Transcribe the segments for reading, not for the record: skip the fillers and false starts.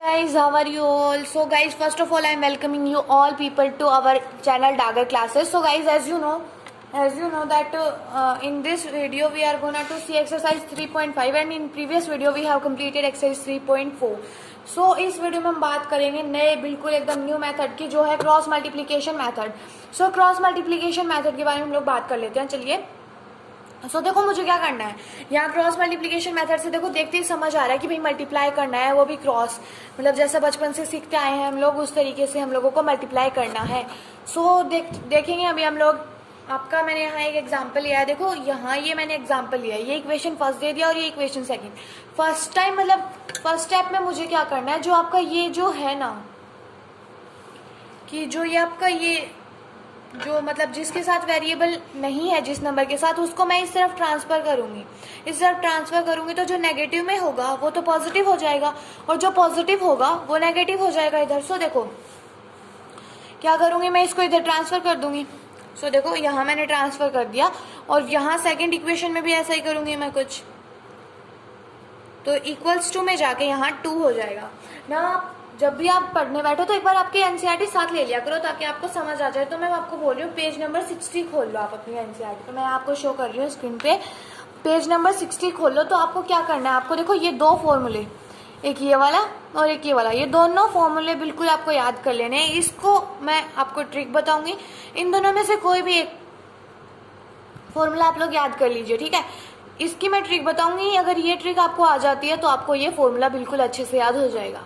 Guys, how are you all? So guys, first of all I am welcoming you all people to our channel Dagger Classes. So guys, as you know that in this video we are gonna to see exercise 3.5 and in previous video we have completed exercise 3.4. So इस video में हम बात करेंगे नए बिल्कुल एकदम new method की, जो है cross multiplication method. So cross multiplication method के बारे में हम लोग बात कर लेते हैं. चलिए. देखो मुझे क्या करना है यहाँ क्रॉस मल्टीप्लिकेशन मेथड से. देखो देखते ही समझ आ रहा है कि भाई मल्टीप्लाई करना है, वो भी क्रॉस, मतलब जैसे बचपन से सीखते आए हैं हम लोग उस तरीके से हम लोगों को मल्टीप्लाई करना है. देखेंगे अभी हम लोग. आपका मैंने यहाँ एक एग्जाम्पल लिया है. देखो यहाँ ये मैंने एग्जाम्पल लिया है, ये इक्वेशन फर्स्ट दे दिया और ये इक्वेशन सेकंड. फर्स्ट टाइम मतलब फर्स्ट स्टेप में मुझे क्या करना है, जो आपका ये जो है ना कि जो ये आपका ये जो मतलब जिसके साथ वेरिएबल नहीं है जिस नंबर के साथ, उसको मैं इस तरफ ट्रांसफर करूंगी. इस तरफ ट्रांसफर करूंगी तो जो नेगेटिव में होगा वो तो पॉजिटिव हो जाएगा और जो पॉजिटिव होगा वो नेगेटिव हो जाएगा इधर. देखो क्या करूंगी मैं, इसको इधर ट्रांसफर कर दूंगी. देखो यहाँ मैंने ट्रांसफर कर दिया और यहाँ सेकंड इक्वेशन में भी ऐसा ही करूंगी मैं कुछ. तो इक्वल्स टू में जाके यहाँ 2 हो जाएगा ना. जब भी आप पढ़ने बैठो तो एक बार आपके एनसीईआरटी साथ ले लिया करो ताकि आपको समझ आ जाए. तो मैं आपको बोल रही हूँ पेज नंबर 60 खोल लो आप अपनी एनसीईआरटी. तो मैं आपको शो कर रही हूँ स्क्रीन पे. पेज नंबर 60 खोल लो. तो आपको क्या करना है, आपको देखो ये दो फॉर्मूले, एक ये वाला और एक ये वाला, ये दोनों फॉर्मूले बिल्कुल आपको याद कर लेने हैं. इसको मैं आपको ट्रिक बताऊंगी, इन दोनों में से कोई भी एक फॉर्मूला आप लोग याद कर लीजिए, ठीक है. इसकी मैं ट्रिक बताऊंगी. अगर ये ट्रिक आपको आ जाती है तो आपको ये फॉर्मूला बिल्कुल अच्छे से याद हो जाएगा.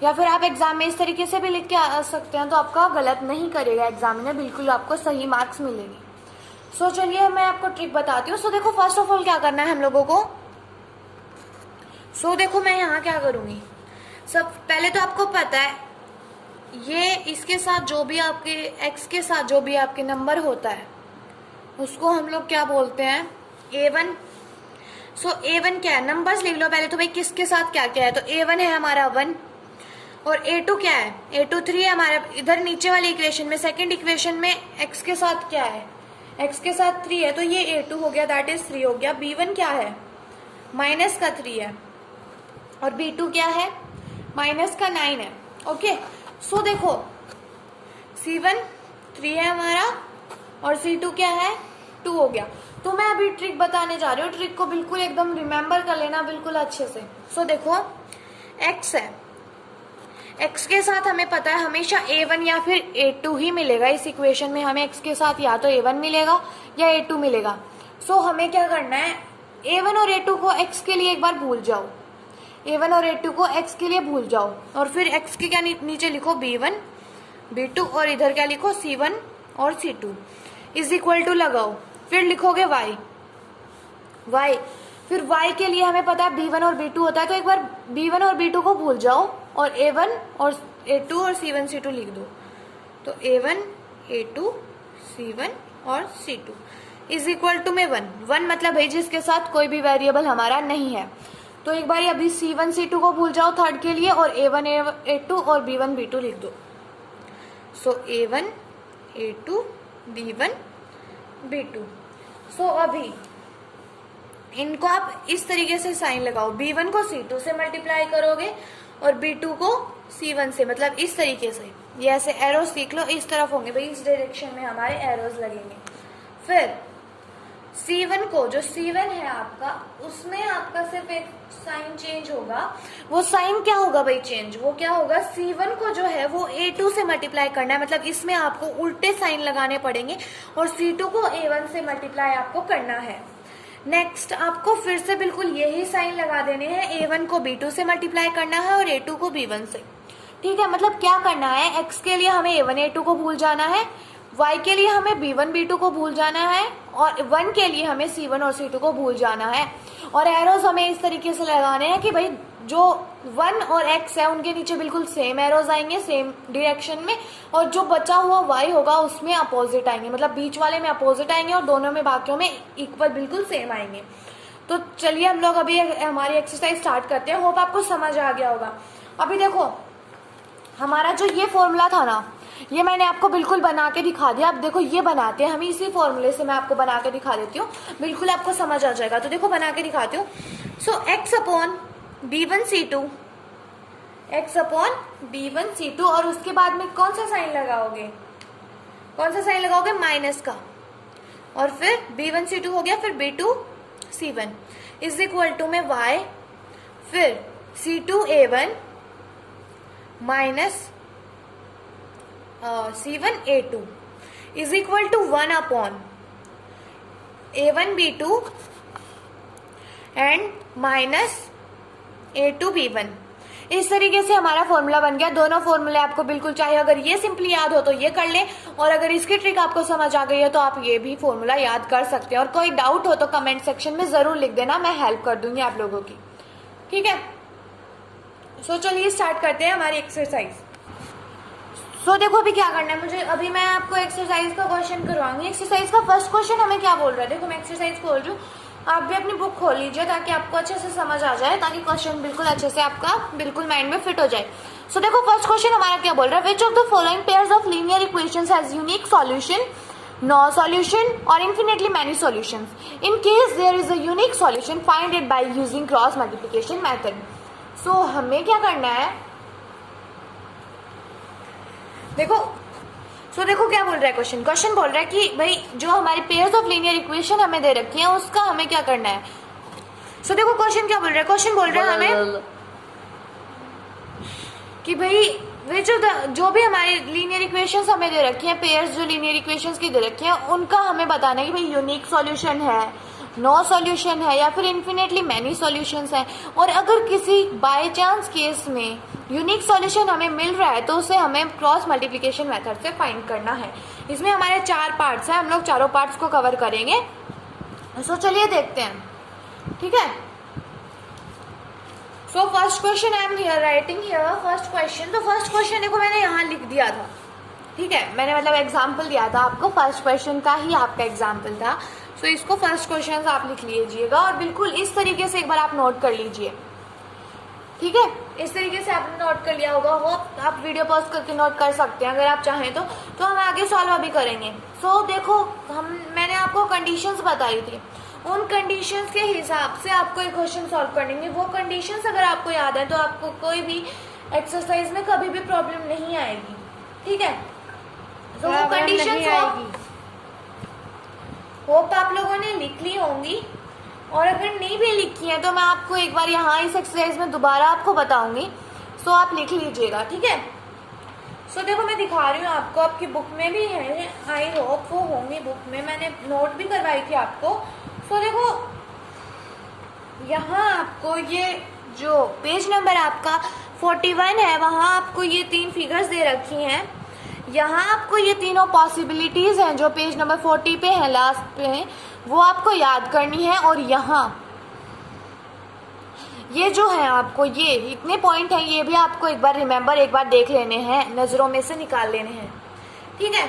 या फिर आप एग्जाम में इस तरीके से भी लिख के आ सकते हैं तो आपका गलत नहीं करेगा एग्जामिनर, बिल्कुल आपको सही मार्क्स मिलेंगे. चलिए मैं आपको ट्रिक बताती हूँ. देखो फर्स्ट ऑफ ऑल क्या करना है हम लोगों को. देखो मैं यहाँ क्या करूंगी. सब पहले तो आपको पता है ये इसके साथ जो भी आपके एक्स के साथ जो भी आपके नंबर होता है उसको हम लोग क्या बोलते हैं, A1. A1 क्या है, नंबर्स लिख लो पहले तो भाई किसके साथ क्या क्या है. तो A1 है हमारा 1 और A2 क्या है, A2 3 है हमारा. इधर नीचे वाली इक्वेशन में सेकंड इक्वेशन में x के साथ क्या है, x के साथ 3 है तो ये A2 हो गया, दैट इज 3 हो गया. B1 क्या है, माइनस का 3 है और B2 क्या है, माइनस का 9 है. ओके. देखो C1 3 है हमारा और C2 क्या है, 2 हो गया. तो मैं अभी ट्रिक बताने जा रही हूँ. ट्रिक को बिल्कुल एकदम रिमेम्बर कर लेना बिल्कुल अच्छे से. देखो x है, x के साथ हमें पता है हमेशा A1 या फिर A2 ही मिलेगा. इस इक्वेशन में हमें x के साथ या तो A1 मिलेगा या A2 मिलेगा. हमें क्या करना है, A1 और A2 को x के लिए एक बार भूल जाओ. A1 और A2 को x के लिए भूल जाओ और फिर x के क्या नीचे लिखो B1 B2 और इधर क्या लिखो C1 और C2 इज इक्वल टू लगाओ. फिर लिखोगे y. फिर y के लिए हमें पता है B1 और B2 होता है तो एक बार B1 और B2 को भूल जाओ और A1 और A2 और C1 C2 लिख दो. तो A1 A2 C1 और C2 इज इक्वल टू में 1 मतलब भाई जिसके साथ कोई भी वेरिएबल हमारा नहीं है. तो एक बार अभी C1 C2 को भूल जाओ थर्ड के लिए और A1 A2 और B1 B2 लिख दो. A1 A2 B1 B2. अभी इनको आप इस तरीके से साइन लगाओ. B1 को C2 से मल्टीप्लाई करोगे और B2 को C1 से, मतलब इस तरीके से. ये ऐसे एरोज सीख लो, इस तरफ होंगे भाई, इस डायरेक्शन में हमारे एरोज लगेंगे. फिर C1 को, जो C1 है आपका, उसमें आपका सिर्फ एक साइन चेंज होगा. वो साइन क्या होगा भाई चेंज, वो क्या होगा, C1 को जो है वो A2 से मल्टीप्लाई करना है, मतलब इसमें आपको उल्टे साइन लगाने पड़ेंगे और C2 को A1 से मल्टीप्लाई आपको करना है. नेक्स्ट आपको फिर से बिल्कुल यही साइन लगा देने हैं. A1 को B2 से मल्टीप्लाई करना है और A2 को B1 से. ठीक है, मतलब क्या करना है, x के लिए हमें A1 A2 को भूल जाना है, y के लिए हमें B1 B2 को भूल जाना है और 1 के लिए हमें C1 और C2 को भूल जाना है. और एरोज हमें इस तरीके से लगाने हैं कि भाई जो 1 और x है उनके नीचे बिल्कुल सेम एरोज आएंगे सेम डायरेक्शन में और जो बचा हुआ y होगा उसमें अपोजिट आएंगे, मतलब बीच वाले में अपोजिट आएंगे और दोनों में बाकियों में इक्वल बिल्कुल सेम आएंगे. तो चलिए हम लोग अभी हमारी एक्सरसाइज स्टार्ट करते हैं. होप आपको समझ आ गया होगा. अभी देखो हमारा जो ये फॉर्मूला था ना, ये मैंने आपको बिल्कुल बना के दिखा दिया. अब देखो ये बनाते हैं हम इसी फॉर्मूले से, मैं आपको बना के दिखा देती हूँ, बिल्कुल आपको समझ आ जाएगा. तो देखो बना के दिखाती हूँ. x upon B1 C2 x upon B1C2 और उसके बाद में कौन सा साइन लगाओगे, कौन सा साइन लगाओगे, माइनस का, और फिर B1C2 हो गया, फिर B2C1 इज इक्वल टू में y, फिर C2A1 minus C1A2 is equal to 1 upon A1B2 and minus A2B1। इस तरीके से हमारा फॉर्मूला बन गया। दोनों फॉर्मूले आपको बिल्कुल चाहिए, अगर ये सिंपली याद हो तो ये कर ले, और अगर इसकी ट्रिक आपको समझ आ गई है तो आप ये भी फॉर्मूला याद कर सकते हैं। और कोई डाउट हो तो कमेंट सेक्शन में जरूर लिख देना, मैं हेल्प कर दूंगी आप लोगों की, ठीक है। सो चलिए स्टार्ट करते हैं हमारी एक्सरसाइज। सो देखो अभी क्या करना है मुझे, अभी मैं आपको एक्सरसाइज का क्वेश्चन करवाऊंगी। एक्सरसाइज का फर्स्ट क्वेश्चन हमें क्या बोल रहा है, देखो मैं एक्सरसाइज खोल रही हूँ, आप भी अपनी बुक खोल लीजिए ताकि आपको अच्छे से समझ आ जाए, ताकि क्वेश्चन बिल्कुल अच्छे से आपका बिल्कुल माइंड में फिट हो जाए। सो देखो फर्स्ट क्वेश्चन हमारा क्या बोल रहा है, which of the following pairs of linear equations has unique solution, no solution और infinitely many solutions. In case there is a unique solution find it by using cross multiplication method. So हमें क्या करना है, देखो देखो क्या बोल रहा है क्वेश्चन, क्वेश्चन बोल रहा है कि भाई जो हमारी पेयर्स ऑफ लीनियर इक्वेशन हमें दे रखी है उसका हमें क्या करना है। सो देखो क्वेश्चन क्या बोल रहा है, क्वेश्चन बोल रहा है हमें कि भाई वे जो भी हमारी लीनियर इक्वेशंस हमें दे रखी हैं, पेयर्स जो लीनियर इक्वेशंस की दे रखी हैं, उनका हमें बताना है कि भाई यूनिक सॉल्यूशन है, नो सॉल्यूशन है या फिर इन्फिनिटली मैनी सॉल्यूशंस हैं। और अगर किसी बाय चांस केस में यूनिक सॉल्यूशन हमें मिल रहा है तो उसे हमें क्रॉस मल्टीप्लिकेशन मेथड से फाइंड करना है। इसमें हमारे 4 पार्ट्स हैं, हम लोग चारों पार्ट्स को कवर करेंगे। सो चलिए देखते हैं, ठीक है। So first question I am here writing here first question. तो फर्स्ट क्वेश्चन देखो मैंने यहाँ लिख दिया था, ठीक है, मैंने मतलब एग्जाम्पल दिया था आपको, फर्स्ट क्वेश्चन का ही आपका एग्जाम्पल था। सो इसको फर्स्ट क्वेश्चन आप लिख लीजिएगा और बिल्कुल इस तरीके से एक बार आप नोट कर लीजिए, ठीक है। इस तरीके से आपने नोट कर लिया होगा, वो आप वीडियो पॉज करके नोट कर सकते हैं अगर आप चाहें तो हम आगे सॉल्व अभी करेंगे। सो देखो मैंने आपको कंडीशंस बताई थी, उन कंडीशंस के हिसाब से आपको एक क्वेश्चन सॉल्व करेंगे। वो कंडीशंस अगर आपको याद है तो आपको कोई भी एक्सरसाइज में कभी भी प्रॉब्लम नहीं आएगी, ठीक है। तो वो कंडीशंस होप आप लोगों ने लिख ली होंगी, और अगर नहीं भी लिखी है तो मैं आपको एक बार यहाँ इस एक्सरसाइज में दोबारा आपको बताऊंगी। सो आप लिख लीजिएगा, ठीक है। सो देखो मैं दिखा रही हूँ आपको, आपकी बुक में भी है, आई होप वो होंगी बुक में, मैंने नोट भी करवाई थी आपको। सो देखो यहाँ आपको ये जो पेज नंबर आपका 41 है, वहाँ आपको ये 3 फिगर्स दे रखी हैं। यहाँ आपको ये तीनों पॉसिबिलिटीज हैं जो पेज नंबर 40 पे है, लास्ट पे है, वो आपको याद करनी है। और यहाँ ये जो है आपको ये इतने पॉइंट हैं, ये भी आपको एक बार रिमेम्बर एक बार देख लेने हैं, नजरों में से निकाल लेने हैं, ठीक है।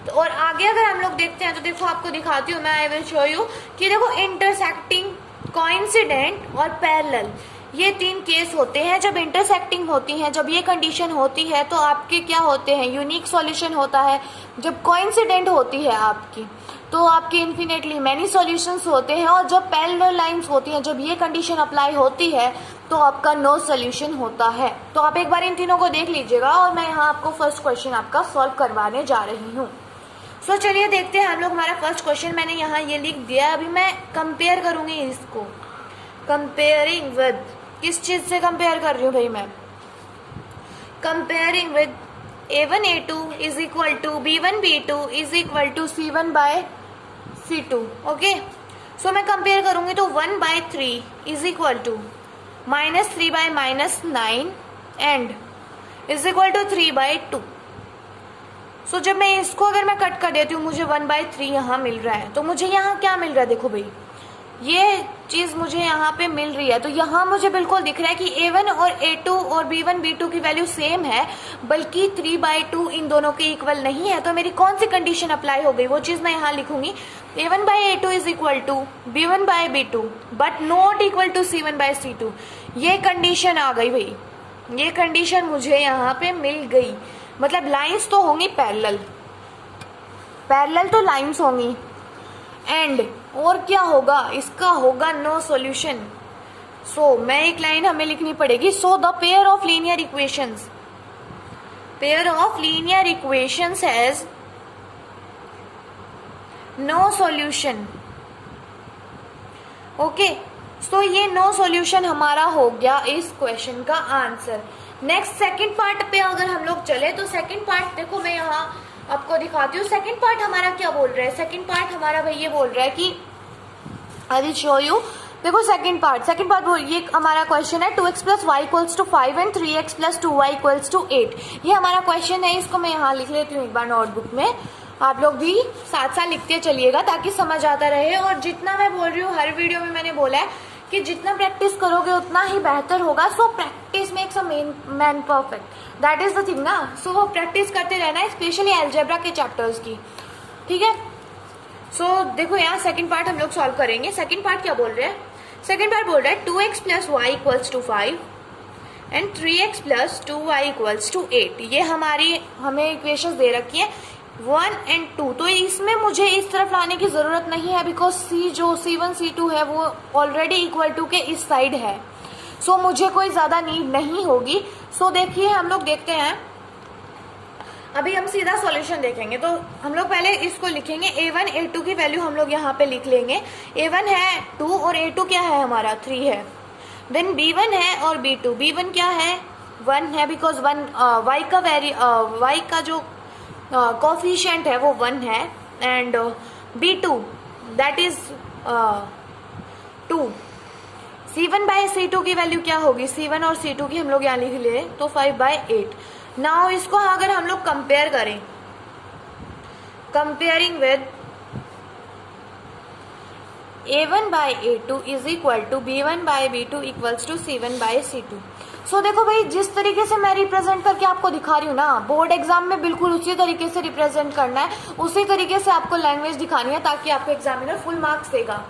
तो और आगे अगर हम लोग देखते हैं तो देखो आपको दिखाती हूँ मैं, आई विल शो यू कि देखो इंटरसेक्टिंग, कोइंसिडेंट और पैरेलल, ये 3 केस होते हैं। जब इंटरसेक्टिंग होती हैं, जब ये कंडीशन होती है तो आपके क्या होते हैं, यूनिक सॉल्यूशन होता है। जब कोइंसिडेंट होती है आपकी तो आपके इन्फिनिटली मैनी सॉल्यूशंस होते हैं। और जब पैरेलल लाइंस होती हैं, जब ये कंडीशन अप्लाई होती है तो आपका नो सॉल्यूशन होता है। तो आप एक बार इन तीनों को देख लीजिएगा और मैं यहाँ आपको फर्स्ट क्वेश्चन आपका सॉल्व करवाने जा रही हूँ। सो चलिए देखते हैं हम लोग, हमारा फर्स्ट क्वेश्चन मैंने यहाँ ये लिख दिया। अभी मैं कंपेयर करूंगी इसको, कंपेयरिंग विद, किस चीज से कंपेयर कर रही हूँ भाई मैं, comparing with A1 A2 is equal to B1 B2 is equal to C1 by C2, okay. So मैं कंपेयर करूंगी तो 1 by 3 is equal to -3 by -9 and is equal to 3 by 2। So जब मैं इसको अगर मैं कट कर देती हूँ, मुझे 1 बाय 3 यहाँ मिल रहा है, तो मुझे यहाँ क्या मिल रहा है, देखो भाई ये चीज मुझे यहाँ पे मिल रही है। तो यहाँ मुझे बिल्कुल दिख रहा है कि A1 और A2 और B1 B2 की वैल्यू सेम है, बल्कि 3 बाय 2 इन दोनों के इक्वल नहीं है। तो मेरी कौन सी कंडीशन अप्लाई हो गई, वो चीज मैं यहाँ लिखूंगी, A1 by A2 is equal to B1 by B2 but not equal to C1 by C2। ये कंडीशन आ गई भाई, ये कंडीशन मुझे यहाँ पे मिल गई। मतलब लाइंस तो होंगी पैरेलल, पैरेलल तो लाइंस होंगी, एंड और क्या होगा, इसका होगा नो सॉल्यूशन। सो मैं एक लाइन हमें लिखनी पड़ेगी. So the pair of linear equations, pair of linear equations has no solution. Okay, so ये नो सॉल्यूशन हमारा हो गया इस क्वेश्चन का आंसर. नेक्स्ट सेकंड पार्ट पे अगर हम लोग चले तो सेकंड पार्ट देखो मैं यहाँ आपको दिखाती हूँ. सेकंड पार्ट हमारा क्या बोल रहा है? सेकंड पार्ट हमारा भाई ये बोल रहा है कि आई विल शो यू. देखो सेकंड पार्ट ये हमारा क्वेश्चन है 2x plus y equals to 5 and 3x plus 2y equals to 8. ये हमारा क्वेश्चन है. इसको मैं यहाँ लिख लेती हूँ एक बार नोटबुक में. आप लोग भी साथ साथ लिखते चलिएगा ताकि समझ आता रहे. और जितना मैं बोल रही हूँ हर वीडियो में मैंने बोला है कि जितना प्रैक्टिस करोगे उतना ही बेहतर होगा. So practice makes a man perfect, that is the thing ना. सो प्रैक्टिस करते रहना है, स्पेशली अलजेब्रा के चैप्टर्स की. ठीक है. सो देखो यहाँ सेकंड पार्ट हम लोग सॉल्व करेंगे. सेकंड पार्ट क्या बोल रहे हैं? सेकंड पार्ट बोल रहा है 2x plus y equals to 5 and 3x plus 2y equals to 8. ये हमें इक्वेशंस दे रखी है 1 एंड 2. तो इसमें मुझे इस तरफ लाने की जरूरत नहीं है बिकॉज C1 C2 है वो ऑलरेडी इक्वल टू के इस साइड है. सो मुझे कोई ज्यादा नीड नहीं होगी. सो देखिए हम लोग देखते हैं. अभी हम सीधा सॉल्यूशन देखेंगे. तो हम लोग पहले इसको लिखेंगे. A1 A2 की वैल्यू हम लोग यहाँ पे लिख लेंगे. A1 है 2 और A2 क्या है हमारा 3 है. देन B1 है और B1 क्या है 1 है बिकॉज 1 y का जो कोफिशिएंट है वो 1 है. And B2 that is 2. C1 by C2 की वैल्यू क्या होगी? C1 और C2 की हम लोग यहाँ लिख ले तो 5/8. नाउ इसको अगर हम लोग कंपेयर करें, comparing with A1 by A2 is equal to B1 by B2 equals to C1 by C2. So देखो भाई जिस तरीके से मैं रिप्रेजेंट करके आपको दिखा रही हूँ ना, बोर्ड एग्जाम में बिल्कुल उसी तरीके से रिप्रेजेंट करना है, उसी तरीके से आपको लैंग्वेज दिखानी है ताकि आपको एग्जामिनर फुल मार्क्स देगा.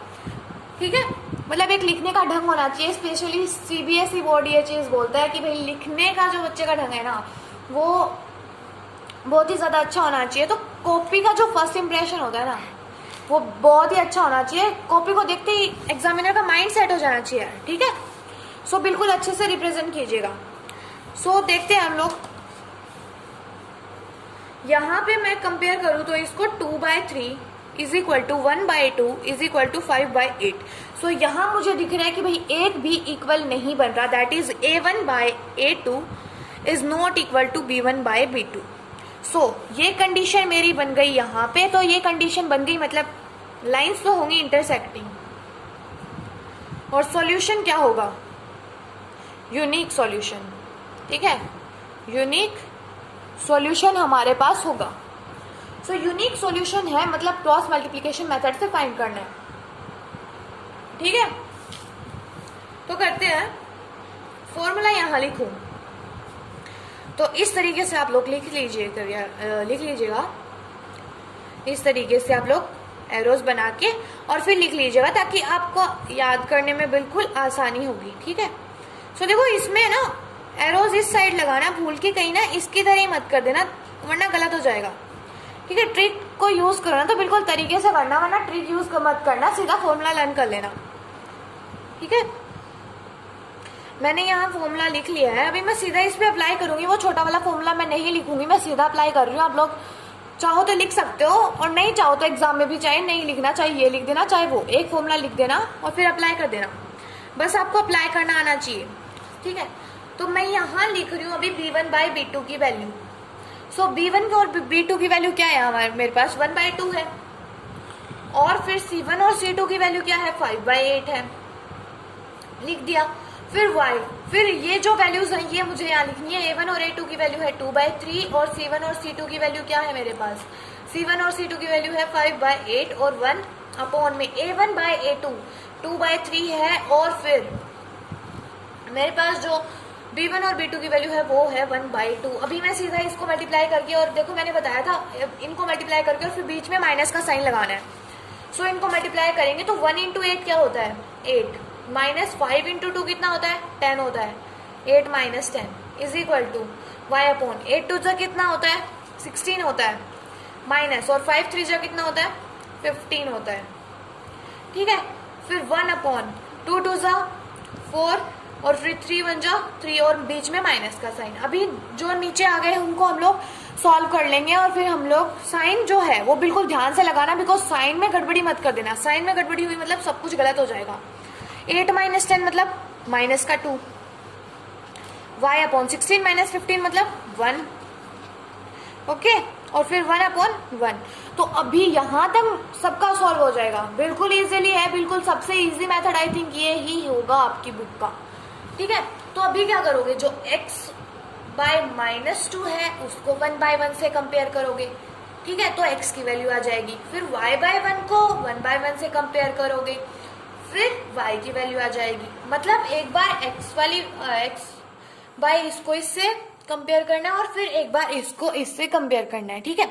ठीक है. मतलब एक लिखने का ढंग होना चाहिए. स्पेशली CBSE बोर्ड ये चीज बोलता है कि भाई लिखने का जो बच्चे का ढंग है ना वो बहुत ही ज्यादा अच्छा होना चाहिए. तो कॉपी का जो फर्स्ट इंप्रेशन होता है ना वो बहुत ही अच्छा होना चाहिए. कॉपी को देखते ही एग्जामिनर का माइंड सेट हो जाना चाहिए. ठीक है. सो बिल्कुल अच्छे से रिप्रेजेंट कीजिएगा. सो देखते हैं हम लोग. यहाँ पे मैं कंपेयर करूँ तो इसको 2/3 is equal to 1/2 is equal to 5/8. So यहाँ मुझे दिख रहा है कि भाई एक भी इक्वल नहीं बन रहा. That is A1 by A2 is not equal to B1 by B2. So ये कंडीशन मेरी बन गई यहाँ पे. तो ये कंडीशन बन गई मतलब लाइंस तो होंगी इंटरसेक्टिंग. और सॉल्यूशन क्या होगा? Unique solution. ठीक है. यूनिक सॉल्यूशन हमारे पास होगा. सो यूनिक सॉल्यूशन है मतलब क्रॉस मल्टीप्लिकेशन मेथड से फाइंड करना है. ठीक है. तो करते हैं. फॉर्मूला यहाँ लिखूं तो इस तरीके से आप लोग लिख लीजिएगा. इस तरीके से आप लोग एरोज बना के और फिर लिख लीजिएगा ताकि आपको याद करने में बिल्कुल आसानी होगी. ठीक है. सो देखो इसमें ना एरोज इस साइड लगाना भूल के कहीं ना इसकी तरह ही मत कर देना वरना गलत हो जाएगा. ठीक है. ट्रिक को यूज करो ना तो बिल्कुल तरीके से करना वरना ट्रिक यूज मत करना. सीधा फॉर्मूला लर्न कर लेना. ठीक है. मैंने यहाँ फॉर्मूला लिख लिया है. अभी मैं सीधा इस पे अप्लाई करूंगी. वो छोटा वाला फॉर्मूला मैं नहीं लिखूंगी. मैं सीधा अप्लाई कर रही हूँ. आप लोग चाहो तो लिख सकते हो और नहीं चाहो तो एग्जाम में भी चाहे नहीं लिखना, चाहे ये लिख देना चाहे वो एक फॉर्मूला लिख देना और फिर अप्लाई कर देना. बस आपको अप्लाई करना आना चाहिए. ठीक है. तो मैं यहाँ लिख रही हूँ अभी B1 बाय B2 की वैल्यू. सो B1 और B2 की वैल्यू क्या है हमारे मेरे पास 1/2 है. और फिर C1 और C2 की वैल्यू क्या है 5/8 है. लिख दिया. फिर y, फिर ये जो वैल्यूज हैं ये मुझे यहाँ लिखनी है. A1 और A2 की वैल्यू है 2/3 और C1 और C2 की वैल्यू क्या है मेरे पास? C1 और C2 की वैल्यू है 5/8 और 1 में A1 बाय A2 2/3 है. और फिर मेरे पास जो B1 और B2 की वैल्यू है वो है 1/2. अभी मैं सीधा इसको मल्टीप्लाई करके और देखो मैंने बताया था इनको मल्टीप्लाई करके और फिर बीच में माइनस का साइन लगाना है. सो इनको मल्टीप्लाई करेंगे तो 1 × 8 क्या होता है 8 माइनस 5 × 2 कितना होता है 10 होता है. 8 minus 10 is equal to y/8 2 कितना होता है 16 होता है. माइनस और 5 3 कितना होता है 15 होता है. ठीक है. फिर 1/2 2 4 और फिर 3 1 जा 3 और बीच में माइनस का साइन। अभी जो नीचे आ गए उनको हम लोग सॉल्व कर लेंगे और फिर हम लोग साइन जो है वो बिल्कुल ध्यान से लगाना, बिकॉज साइन में गड़बड़ी मत कर देना। साइन में गड़बड़ी हुई मतलब सब कुछ गलत हो जाएगा। 8 माइनस 10 मतलब माइनस का 2, y अपॉन 16 माइनस 15 मतलब 1, ओके और फिर 1 अपॉन 1। तो अभी यहां तक सबका सॉल्व हो जाएगा, बिल्कुल इजीली है, बिल्कुल सबसे इजी मेथड आई थिंक ये ही होगा आपकी बुक का, ठीक है। तो अभी क्या करोगे, जो x बाय -2 है उसको 1 बाय 1 से कंपेयर करोगे, ठीक है, तो x की वैल्यू आ जाएगी। फिर y बाय 1 को 1 बाय 1 से कंपेयर करोगे, फिर y की वैल्यू आ जाएगी। मतलब एक बार x वाली x बाय इसको इससे कंपेयर करना है और फिर एक बार इसको इससे कंपेयर करना है, ठीक है।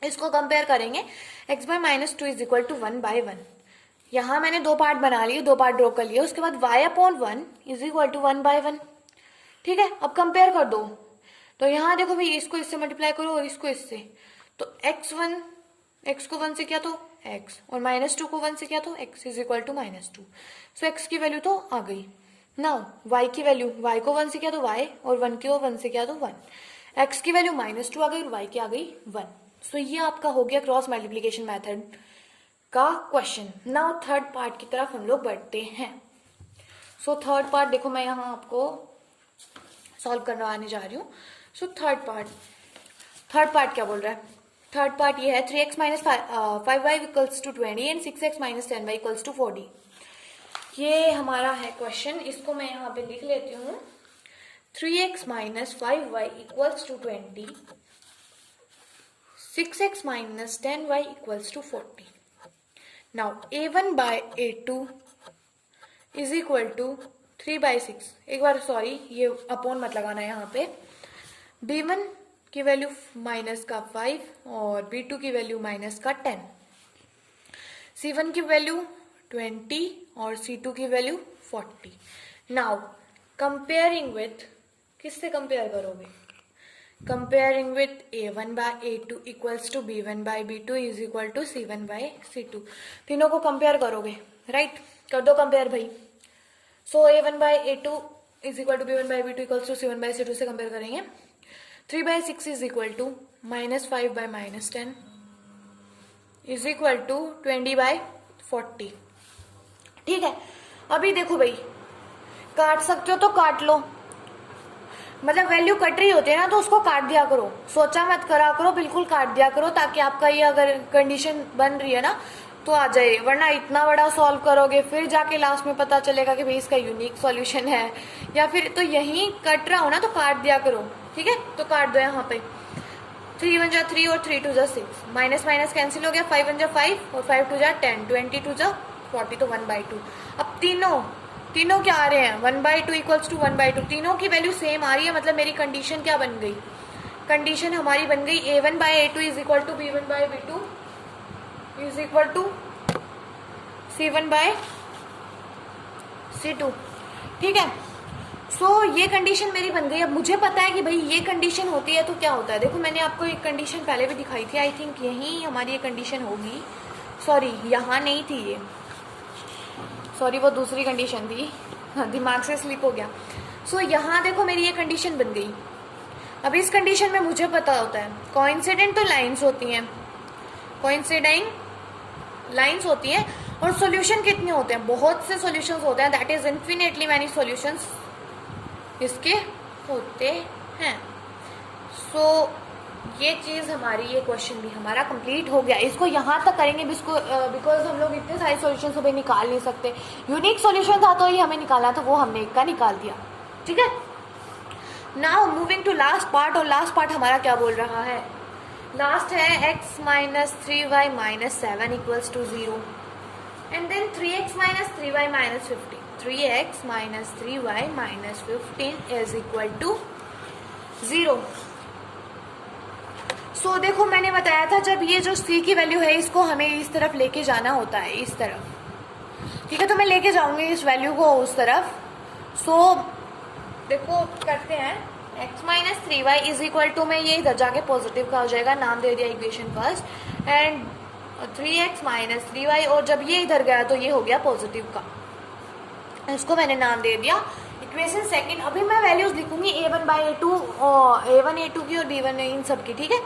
इसको कंपेयर करेंगे, x by -2 is equal to 1 by 1। यहां मैंने दो पार्ट बना लिए, दो पार्ट ड्रॉ कर लिए। उसके बाद y upon 1 is equal to 1 by 1, ठीक है। अब कंपेयर कर दो, तो यहां देखो भाई इसको इससे मल्टीप्लाई करो और इसको इससे, तो x को 1 से किया तो x और -2 को 1 से किया तो x is equal to -2। So x की वैल्यू तो आ गई। नाउ y की वैल्यू, y को 1 से किया तो y और 1 को 1 से किया तो 1। x की वैल्यू -2 आ गई और y की आ गई 1। सो ये आपका हो गया क्रॉस मल्टीप्लीकेशन मेथड का क्वेश्चन। नाउ थर्ड पार्ट की तरफ हम लोग बढ़ते हैं। सो थर्ड पार्ट देखो मैं यहाँ आपको सॉल्व करवाने जा रही हूँ। सो थर्ड पार्ट क्या बोल रहा है? थर्ड पार्ट ये है 3x minus 5y equals to 20 and 6x minus 10y equals to 40। ये हमारा है क्वेश्चन, इसको मैं यहाँ पे लिख लेती हूँ। 3x minus 5y equals to 20, 6x minus 10y equals to 40। Now a1 by a2 is equal to 3 by 6। एक बार सॉरी ये अपॉन मत लगाना है यहाँ पे। b1 की वैल्यू माइनस का 5 और b2 की वैल्यू माइनस का 10, c1 की वैल्यू 20 और c2 की वैल्यू 40। नाउ कंपेयरिंग विथ, किससे कंपेयर करोगे? Comparing with a1 by a2 equals to b1 by b2 is equal to c1 by c2। तीनों को कंपेयर करोगे, राइट? कर दो कंपेयर भाई। So a1 by a2 is equal to b1 by b2 equals to c1 by c2 से compare करेंगे। 3 by 6 is equal to -5 by -10 is equal to 20 by 40, ठीक है। अभी देखो भाई, काट सकते हो तो काट लो, मतलब वैल्यू कट रही होती है ना तो उसको काट दिया करो, सोचा मत करा करो, बिल्कुल काट दिया करो, ताकि आपका ये अगर कंडीशन बन रही है ना तो आ जाए। वरना इतना बड़ा सॉल्व करोगे फिर जाके लास्ट में पता चलेगा कि भाई इसका यूनिक सॉल्यूशन है, या फिर तो यही कट रहा हो ना तो काट दिया करो, ठीक है। तो काट दो यहाँ पे। 3 1 जा 3 और 3 2 जा 6, माइनस माइनस कैंसिल हो गया। 5 1 जा 5 और 5 2 जा 10, 20 2 जा 40, तो 1/2। अब तीनों क्या आ रहे हैं? 1/2 इक्वल्स टू 1/2। तीनों की वैल्यू सेम आ रही है, मतलब मेरी कंडीशन क्या बन गई? कंडीशन हमारी बन गई a1 by a2 is equal to b1 by b2 is equal to c1 by c2, ठीक है। सो ये कंडीशन मेरी बन गई। अब मुझे पता है कि भाई ये कंडीशन होती है तो क्या होता है। देखो मैंने आपको एक कंडीशन पहले भी दिखाई थी, आई थिंक यही हमारी ये कंडीशन होगी। सॉरी यहाँ नहीं थी ये, सॉरी वो दूसरी कंडीशन थी, दिमाग से स्लिप हो गया। सो यहाँ देखो मेरी ये कंडीशन बन गई। अब इस कंडीशन में मुझे पता होता है कोइंसिडेंट तो लाइंस होती हैं, कोइंसिडेंट लाइंस होती हैं, और सॉल्यूशन कितने होते हैं? बहुत से सॉल्यूशंस होते हैं, that is infinitely many solutions इसके होते हैं। सो ये चीज हमारी, ये क्वेश्चन भी हमारा कंप्लीट हो गया। इसको यहाँ तक करेंगे बिकॉज हम लोग इतने सारे सॉल्यूशन सुबह निकाल नहीं सकते। यूनिक सॉल्यूशन था तो ये हमें निकालना, तो वो हमने एक का निकाल दिया, ठीक है। Now moving to last part, और लास्ट पार्ट हमारा क्या बोल रहा है? लास्ट है x minus 3y minus 7 equals to 0 and then 3x minus 3y minus 15। 3x minus 3y minus 15 is equal to 0। So देखो मैंने बताया था जब ये जो c की वैल्यू है इसको हमें इस तरफ लेके जाना होता है, इस तरफ, ठीक है। तो मैं लेके जाऊंगी इस वैल्यू को उस तरफ। सो देखो करते हैं, x minus 3y is equal to में ये इधर जाके पॉजिटिव का हो जाएगा, नाम दे दिया equation first, and 3x minus 3y, और जब ये इधर गया तो ये हो गया पॉजिटिव का, इसको मैंने नाम दे दिया इक्वेशन सेकंड। अभी मैं वैल्यूज लिखूंगी a1/a2 और a1 a2 की और b1 इन सब की, ठीक है।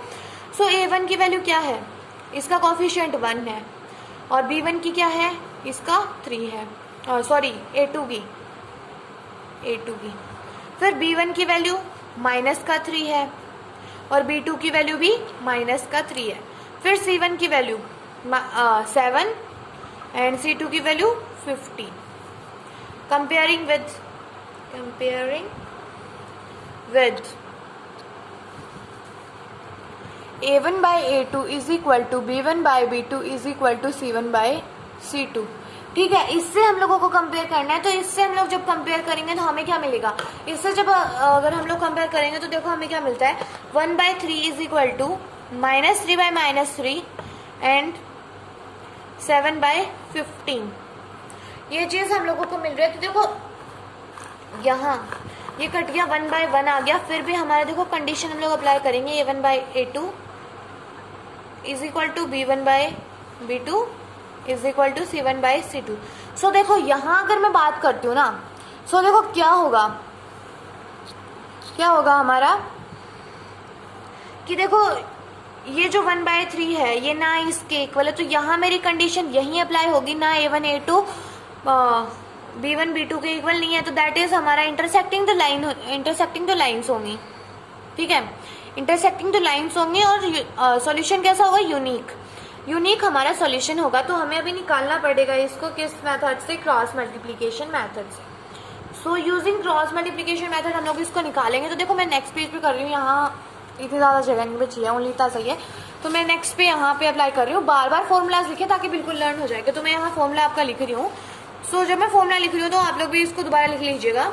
सो a1 की वैल्यू क्या है, इसका कोफिशिएंट 1 है, और b1 की क्या है, इसका 3 है, सॉरी a2 की। फिर b1 की वैल्यू माइनस का 3 है और b2 की वैल्यू भी माइनस का 3 है। फिर c1 की वैल्यू 7 एंड c2 की value 15। Comparing with a1/a2 is equal to b1/b2 is equal to c1/c2, ठीक है। इससे हम लोगों को कंपेयर करना है, तो इससे हम लोग जब कंपेयर करेंगे तो हमें क्या मिलेगा, इससे जब अगर हम लोग कंपेयर करेंगे तो देखो हमें क्या मिलता है, 1/3 इज इक्वल टू -3/-3 एंड 7/15। ये चीज़ हम लोगों को मिल रही है। तो देखो यहाँ ये कट गया, 1/1 आ गया। फिर भी हमारा देखो कंडीशन हम लोग अप्लाई करेंगे, a1/a2 is equal to b1/b2 is equal to c1/c2। So देखो यहाँ अगर मैं बात करती हूँ ना, सो देखो क्या होगा हमारा कि देखो ये जो 1/3 है ये ना इसके इक्वल है, तो यहाँ मेरी कंडीशन यहीं अप्लाई होगी ना, a1 a2 b1 b2 के इक्वल नहीं है, तो दैट इज हमारा इंटरसेक्टिंग द लाइन्स होंगी, ठीक है। इंटरसेक्टिंग द लाइन्स होंगी और सॉल्यूशन कैसा होगा, यूनिक हमारा सॉल्यूशन होगा। तो हमें अभी निकालना पड़ेगा इसको किस मेथड से, क्रॉस मल्टीप्लिकेशन मेथड से। So using cross multiplication method हम लोग इसको निकालेंगे। तो देखो मैं नेक्स्ट पेज पे कर रही हूँ, यहाँ इतनी ज़्यादा जगह नहीं बची है, ओनली इतना सही है। तो मैं नेक्स्ट पे यहाँ पे अप्लाई कर रही हूँ, बार बार फॉर्मूलाज लिखे ताकि बिल्कुल लर्न हो जाएगा। तो मैं यहाँ फॉर्मूला आपका लिख रही हूँ। सो जब मैं फॉर्मूला लिख रही हूँ तो आप लोग भी इसको दोबारा लिख लीजिएगा।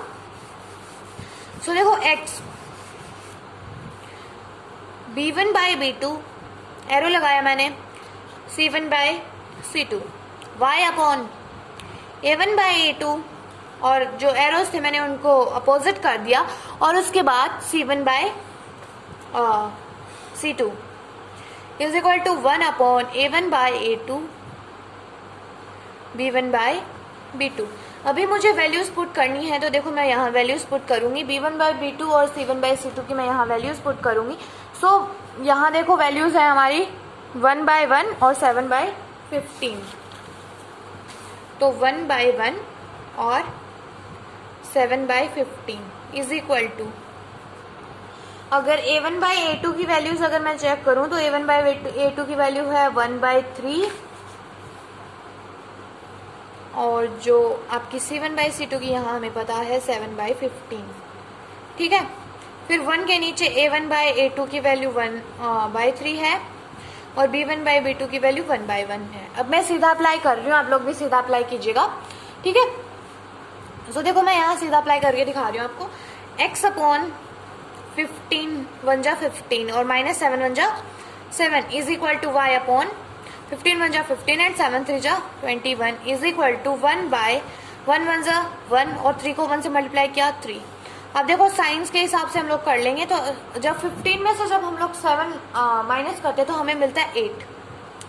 सो देखो x b1/b2 एरो लगाया मैंने, c1/c2, y अपॉन a1/a2 और जो एरोज थे मैंने उनको अपोजिट कर दिया, और उसके बाद c1/c2 is equal to 1 upon a1/a2 b1/b2। अभी मुझे वैल्यूज पुट करनी है, तो देखो मैं यहाँ वैल्यूज पुट करूंगी, b1/b2 और c1/c2 की मैं यहाँ वैल्यूज पुट करूंगी। सो यहाँ देखो वैल्यूज है हमारी 1/1 और 7/15। तो 1/1 और 7/15 इज इक्वल टू, अगर a1/a2 की वैल्यूज अगर मैं चेक करूं तो a1/a2 की वैल्यू है 1/3 और जो आपकी c1/c2 की यहाँ हमें पता है 7/15, ठीक है। फिर 1 के नीचे a1/a2 की वैल्यू 1/3 है और b1/b2 की वैल्यू 1/1 है। अब मैं सीधा अप्लाई कर रही हूँ, आप लोग भी सीधा अप्लाई कीजिएगा, ठीक है। सो देखो मैं यहाँ सीधा अप्लाई करके दिखा रही हूँ आपको, x अपॉन 15 1 जा 15 और माइनस 7 1 जा 7 is equal to y upon 15 1 जा 15 एंड 7 3 जा 21 इज इक्वल टू 1/1 1 जा 1 और 3 को 1 से मल्टीप्लाई किया 3। अब देखो साइंस के हिसाब से हम लोग कर लेंगे, तो जब 15 में से जब हम लोग 7 माइनस करते हैं तो हमें मिलता है 8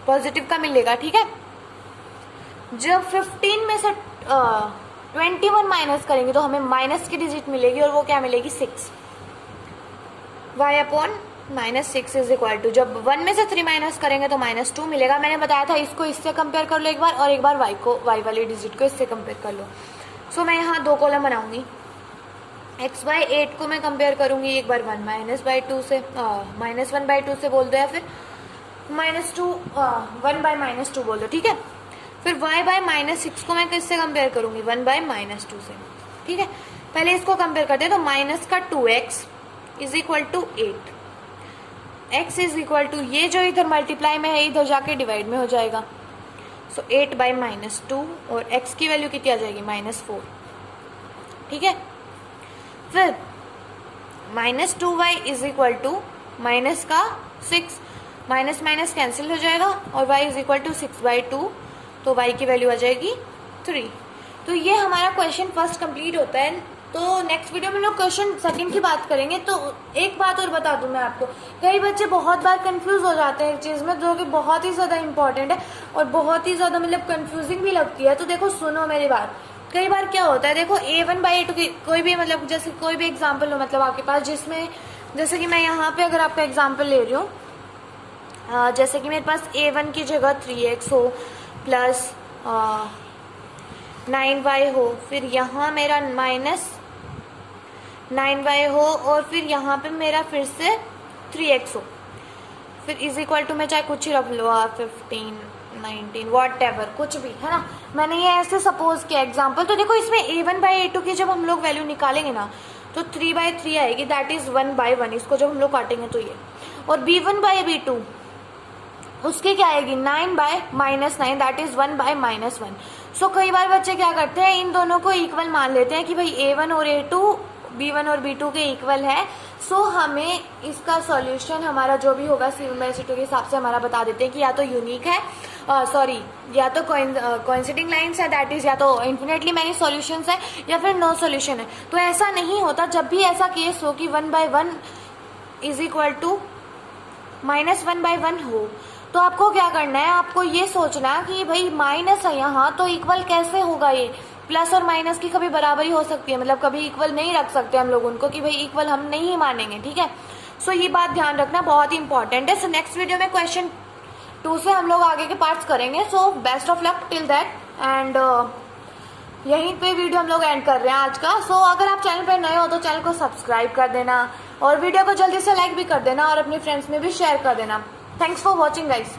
पॉजिटिव का मिलेगा, ठीक है। जब 15 में से 21 माइनस करेंगे तो हमें माइनस की डिजिट मिलेगी और वो क्या मिलेगी 6, y upon -6 is equal to, जब 1 में से 3 माइनस करेंगे तो -2 मिलेगा। मैंने बताया था इसको इससे कंपेयर कर लो एक बार, और एक बार y वाली डिजिट को इससे कंपेयर कर लो। सो मैं यहाँ 2 कॉलम बनाऊंगी, x/8 को मैं कंपेयर करूंगी एक बार 1/2 से, -1/2 से बोल दो, या फिर -2 1/-2 बोल दो, ठीक है। फिर y/-6 को मैं किससे कंपेयर करूंगी, 1/-2 से, ठीक है। पहले इसको कंपेयर करते हैं, तो माइनस का 2x is equal to 8, x is equal to, ये जो इधर मल्टीप्लाई में है इधर जाके डिवाइड में हो जाएगा। सो 8/-2 और x की वैल्यू कितनी आ जाएगी -4, ठीक है। फिर -2y is equal to minus का 6, माइनस माइनस कैंसिल हो जाएगा और y इज इक्वल टू 6/2, तो y की वैल्यू आ जाएगी 3। तो ये हमारा क्वेश्चन फर्स्ट कंप्लीट होता है। तो नेक्स्ट वीडियो में लोग क्वेश्चन सेकंड की बात करेंगे। तो एक बात और बता दूं मैं आपको, कई बच्चे बहुत बार कंफ्यूज हो जाते हैं इस चीज़ में, जो कि बहुत ही ज़्यादा इंपॉर्टेंट है और बहुत ही ज़्यादा मतलब कंफ्यूजिंग भी लगती है। तो देखो सुनो मेरी बात, कई बार क्या होता है, देखो a1/a2 की कोई भी मतलब जैसे कोई भी एग्जांपल हो मतलब आपके पास, जिसमें जैसे कि मैं यहाँ पे अगर आपका एग्जांपल ले रही हूँ, जैसे कि मेरे पास a1 की जगह 3x हो प्लस 9y हो, फिर यहाँ मेरा माइनस 9y हो और फिर यहाँ पे मेरा फिर से 3x हो, फिर इज इक्वल टू में चाहे कुछ ही रख लो 15 19 वॉट एवर कुछ भी, है ना। मैंने ये ऐसे सपोज किया एग्जाम्पल। तो देखो इसमें a1/a2 की जब हम लोग वैल्यू निकालेंगे ना तो 3/3 आएगी, दैट इज 1/1। इसको जब हम लोग काटेंगे तो ये, और b1/b2 उसकी क्या आएगी 9/-9, दैट इज 1/-1। सो कई बार बच्चे क्या करते हैं, इन दोनों को इक्वल मान लेते हैं कि भाई a1 और a2 b1 और b2 के इक्वल है। सो हमें इसका सॉल्यूशन हमारा जो भी होगा C1/C2 के हिसाब से हमारा बता देते हैं कि या तो यूनिक है, सॉरी या तो कोइंसिडिंग लाइंस है, दैट इज या तो इन्फिनेटली मैनी सॉल्यूशंस है या फिर नो सॉल्यूशन है। तो ऐसा नहीं होता, जब भी ऐसा केस हो कि 1/1 इज इक्वल टू -1/1 हो, तो आपको क्या करना है, आपको ये सोचना कि भाई माइनस है यहाँ तो इक्वल कैसे होगा, ये प्लस और माइनस की कभी बराबरी हो सकती है, मतलब कभी इक्वल नहीं रख सकते हम लोग उनको कि भाई इक्वल हम नहीं मानेंगे, ठीक है। सो ये बात ध्यान रखना बहुत ही इंपॉर्टेंट है। सो नेक्स्ट वीडियो में क्वेश्चन 2 से हम लोग आगे के पार्ट्स करेंगे। So best of luck till that, and यहीं पे वीडियो हम लोग एंड कर रहे हैं आज का। सो अगर आप चैनल पर नए हो तो चैनल को सब्सक्राइब कर देना और वीडियो को जल्दी से लाइक भी कर देना और अपने फ्रेंड्स में भी शेयर कर देना। Thanks for watching guys.